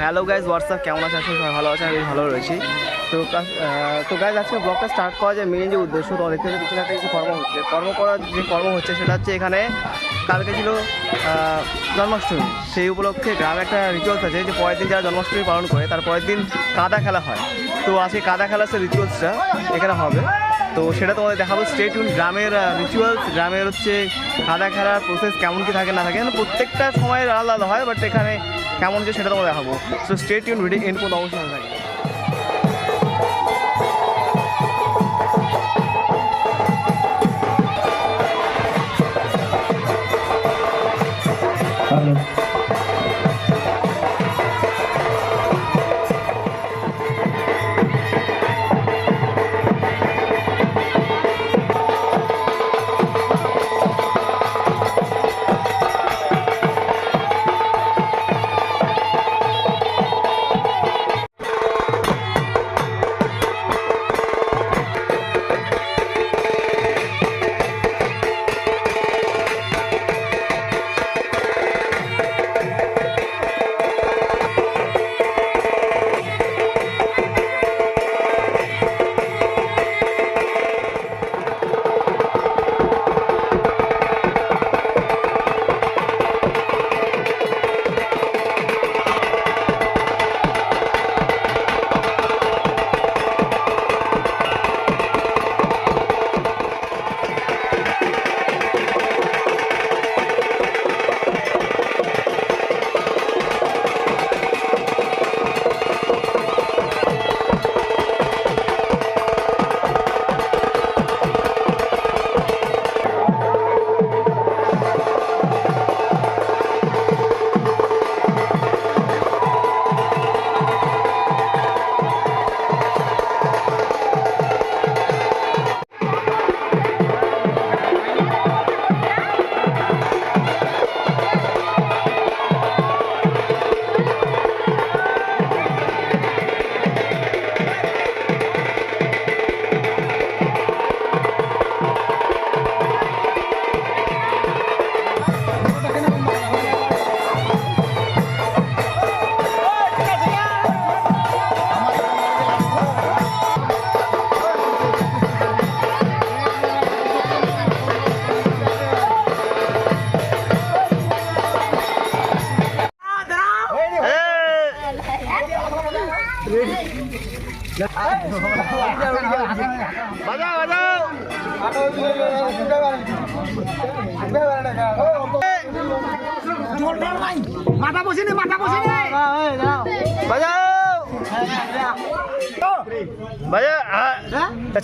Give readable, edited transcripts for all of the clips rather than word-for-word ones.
Hello guys WhatsApp, কেমন আছে? আসলে সবাই ভালো আছে, আমি ভালো রয়েছি। তো গাইজ আজকে ব্লগটা স্টার্ট করা যায় মেন যে উদ্দেশ্য, তো দেখতে হচ্ছে পিছনে একটা কিছু কর্ম হচ্ছে সেটা হচ্ছে এখানে কালকে ছিল জন্মাষ্টমী। সেই উপলক্ষে গ্রামে একটা রিচুয়ালস আছে যে পরের দিন যারা জন্মাষ্টমী পালন করে তার পরের দিন কাদা খেলা হয়। তো আজকে কাদা খেলার সে রিচুয়ালসটা এখানে হবে, তো সেটা তোমাদের দেখাবো। Stay tune. গ্রামের রিচুয়ালস, গ্রামের হচ্ছে কাদা খেলার প্রসেস কেমন কি থাকে না থাকে, প্রত্যেকটা সময়ের আলাদা আলাদা হয়, বাট এখানে কেমন হচ্ছে সেটা তোমাদের দেখাবো। So stay tune, video end পর্যন্ত অবশ্যই ভালো থাকে। মাথা বসিনি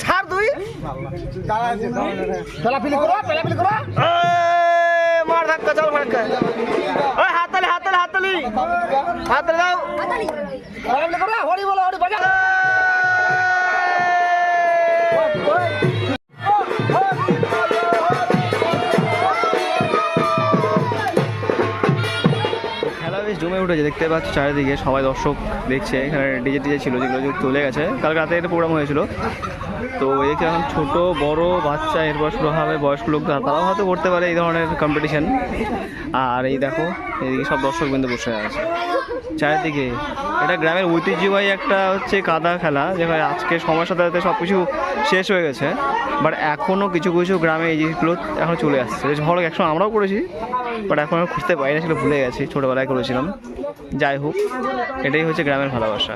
ছাড় তুই পেলাপিলি করো মার ধাক্কা, চল মার ধাক্কা। ওই হাততালি দাও। পেলাপিলি করো, হরি বলো, হরি বাজা। খেলা বেশ জমে উঠেছে, দেখতে পাচ্ছ চারিদিকে সবাই দর্শক দেখছে। এখানে ডিজে ছিল যেগুলো চলে গেছে, কালকে রাতে একটা প্রোগ্রাম হয়েছিল। তো এদিকে এখন ছোটো বড় বাচ্চা এরপর শুরু হবে, বয়স্ক লোক তারাও হয়তো করতে পারে এই ধরনের কম্পিটিশান। আর এই দেখো এদিকে সব দর্শকবৃন্দ বসে আছে চারিদিকে। এটা গ্রামের ঐতিহ্যবাহী একটা হচ্ছে কাদা খেলা, যেখানে আজকে সময়ের সাথে সাথে সব কিছু শেষ হয়ে গেছে, বাট এখনও কিছু কিছু গ্রামে এই জিনিসগুলো এখন চলে আসছে। বেশ ভালো, একসময় আমরাও করেছি, বাট এখন আর খুঁজতে পারি না, সেটা ভুলে গেছি, ছোটোবেলায় করেছিলাম। যাই হোক, এটাই হচ্ছে গ্রামের ভালোবাসা।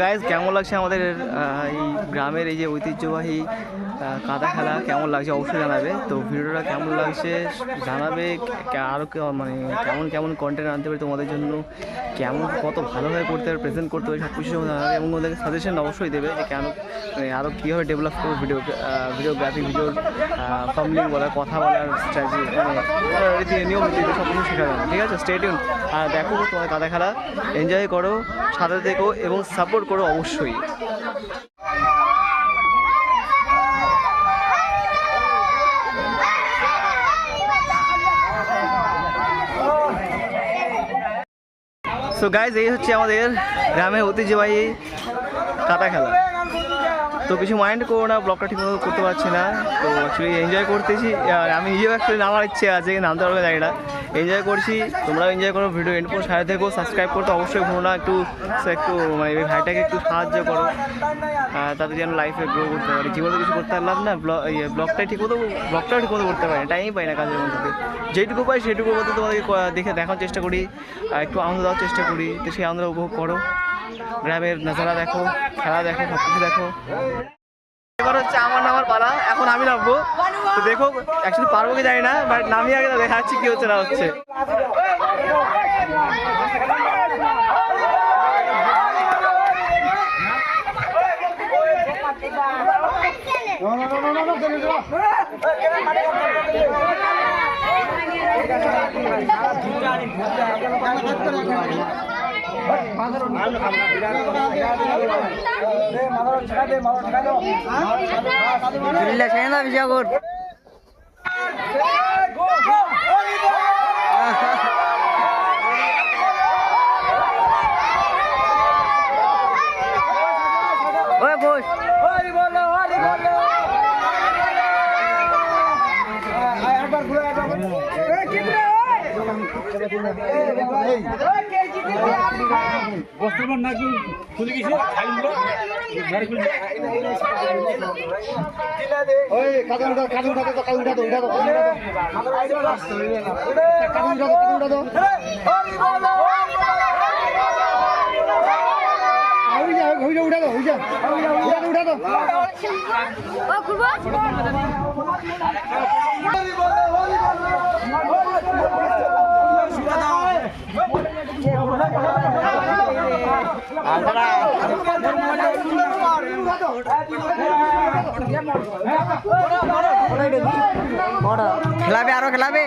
গাইজ কেমন লাগছে আমাদের এই গ্রামের এই যে ঐতিহ্যবাহী কাদা খেলা কেমন লাগছে অবশ্যই জানাবে। তো ভিডিওটা কেমন লাগছে জানাবে, আরও মানে কেমন কেমন কন্টেন্ট আনতে পারি তোমাদের জন্য, কেমন কত ভালোভাবে করতে পারে, প্রেজেন্ট করতে পারি, সব কিছু জানাবে এবং ওদেরকে সাজেশন অবশ্যই দেবে যে কেন মানে আরও কীভাবে ডেভেলপ করবো ভিডিওগ্রাফি, ভিডিওর ফার্মলিং বলার, কথা বলার স্ট্র্যাটেজি, মানে নিয়ম নীতি সব কিছু শেখা যাবে। ঠিক আছে, স্টে টিউন। আর দেখো তোমার কাদা খেলা, এনজয় করো, সাথে থেকো এবং সাপোর্ট করো অবশ্যই। সো গাইজ, এই হচ্ছে আমাদের গ্রামের ঐতিহ্যবাহী কাদা খেলা। তো কিছু মাইন্ড করো না, ব্লগটা ঠিকমতো করতে পারছি না, তো অ্যাকচুয়ালি এনজয় করতেছি। আর আমি নিজেও অ্যাকচুয়ালি নামার ইচ্ছে আছে, নামতে পারবে জায়গাটা, এনজয় করছি। তোমরাও এনজয় করো, ভিডিও এন্ড পর্যন্ত সাথে থেকো, সাবস্ক্রাইব করতে অবশ্যই ভুলো না। একটু মানে এই ভাইটাকে একটু সাহায্য করো, তাতে যেন লাইফে গ্রো করতে পারি। জীবনে কিছু করতে পারলাম না, ব্লগটাও ঠিকমতো করতে পারি, টাইমই পাই না কাজের মধ্যে। যেটুকু পাই সেটুকুর মধ্যে তোমাদেরকে দেখে দেখার চেষ্টা করি, একটু আনন্দ দেওয়ার চেষ্টা করি। তো সেই আনন্দ উপভোগ করো, গ্রামের নাজারা দেখো, খেলা দেখো, সব কিছু দেখো। এবার হচ্ছে আমার নামার পালা, এখন আমি নামবো। তো দেখো অ্যাকচুয়ালি পারবো কি জানি না, বাট নামিয়ে আগে দেখা যাচ্ছে কি হচ্ছে না হচ্ছে। বস্ত্রবান নাকি খুলে গেছে খেলাবে, আরো খেলাবে।